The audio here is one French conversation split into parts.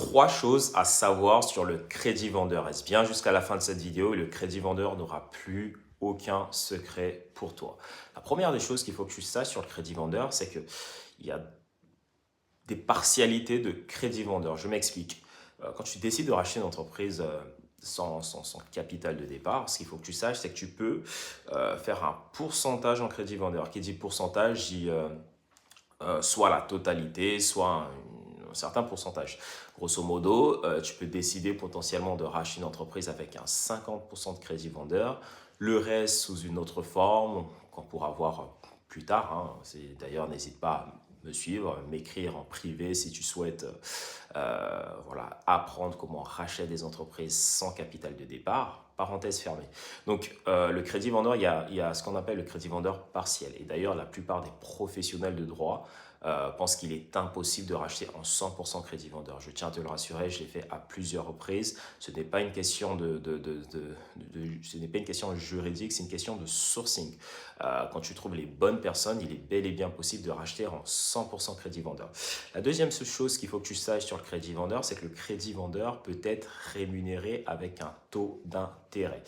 Trois choses à savoir sur le crédit vendeur. Reste bien jusqu'à la fin de cette vidéo et le crédit vendeur n'aura plus aucun secret pour toi. La première des choses qu'il faut que tu saches sur le crédit vendeur, c'est qu'il y a des partialités de crédit vendeur. Je m'explique. Quand tu décides de racheter une entreprise sans capital de départ, ce qu'il faut que tu saches, c'est que tu peux faire un pourcentage en crédit vendeur. Qui dit pourcentage, dit soit la totalité, soit un certain pourcentage. Grosso modo, tu peux décider potentiellement de racheter une entreprise avec un 50% de crédit vendeur, le reste sous une autre forme qu'on pourra voir plus tard. D'ailleurs, n'hésite pas à me suivre, m'écrire en privé si tu souhaites voilà, apprendre comment racheter des entreprises sans capital de départ. Parenthèse fermée. Donc, le crédit vendeur, il y a ce qu'on appelle le crédit vendeur partiel. Et d'ailleurs, la plupart des professionnels de droit pensent qu'il est impossible de racheter en 100% crédit vendeur. Je tiens à te le rassurer, je l'ai fait à plusieurs reprises. Ce n'est pas une question ce n'est pas une question juridique, c'est une question de sourcing. Quand tu trouves les bonnes personnes, il est bel et bien possible de racheter en 100% crédit vendeur. La deuxième chose qu'il faut que tu saches sur le crédit vendeur, c'est que le crédit vendeur peut être rémunéré avec un taux d'intérêt.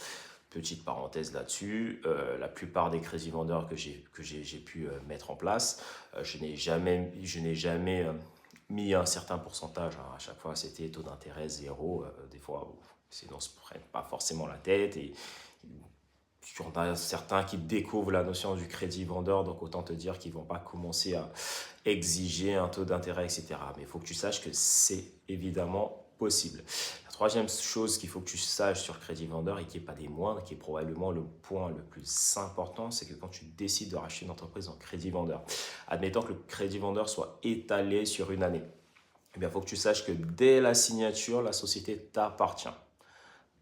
Petite parenthèse là-dessus, la plupart des crédits vendeurs que j'ai pu mettre en place, je n'ai jamais mis un certain pourcentage. À chaque fois, c'était taux d'intérêt zéro. Des fois, sinon, on ne se prenne pas forcément la tête. Et il y en a certains qui découvrent la notion du crédit vendeur, donc autant te dire qu'ils ne vont pas commencer à exiger un taux d'intérêt, etc. Mais il faut que tu saches que c'est évidemment possible. La troisième chose qu'il faut que tu saches sur le crédit vendeur et qui n'est pas des moindres, qui est probablement le point le plus important, c'est que quand tu décides de racheter une entreprise en crédit vendeur, admettons que le crédit vendeur soit étalé sur une année, eh bien, il faut que tu saches que dès la signature, la société t'appartient.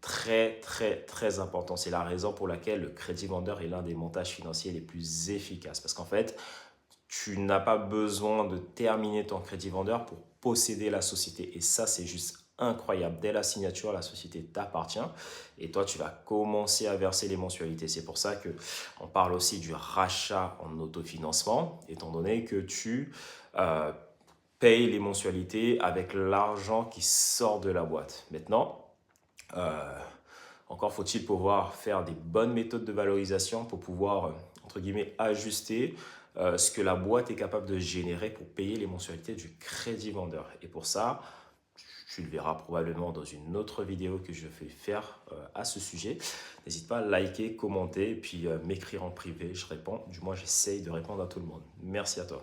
Très, très, très important. C'est la raison pour laquelle le crédit vendeur est l'un des montages financiers les plus efficaces. Parce qu'en fait, tu n'as pas besoin de terminer ton crédit vendeur pour posséder la société. Et ça, c'est juste incroyable. Dès la signature, la société t'appartient et toi, tu vas commencer à verser les mensualités. C'est pour ça qu'on parle aussi du rachat en autofinancement, étant donné que tu payes les mensualités avec l'argent qui sort de la boîte. Maintenant, encore faut-il pouvoir faire des bonnes méthodes de valorisation pour pouvoir, entre guillemets, ajuster ce que la boîte est capable de générer pour payer les mensualités du crédit vendeur. Et pour ça, tu le verras probablement dans une autre vidéo que je vais faire à ce sujet. N'hésite pas à liker, commenter et puis m'écrire en privé. Je réponds, du moins j'essaye de répondre à tout le monde. Merci à toi.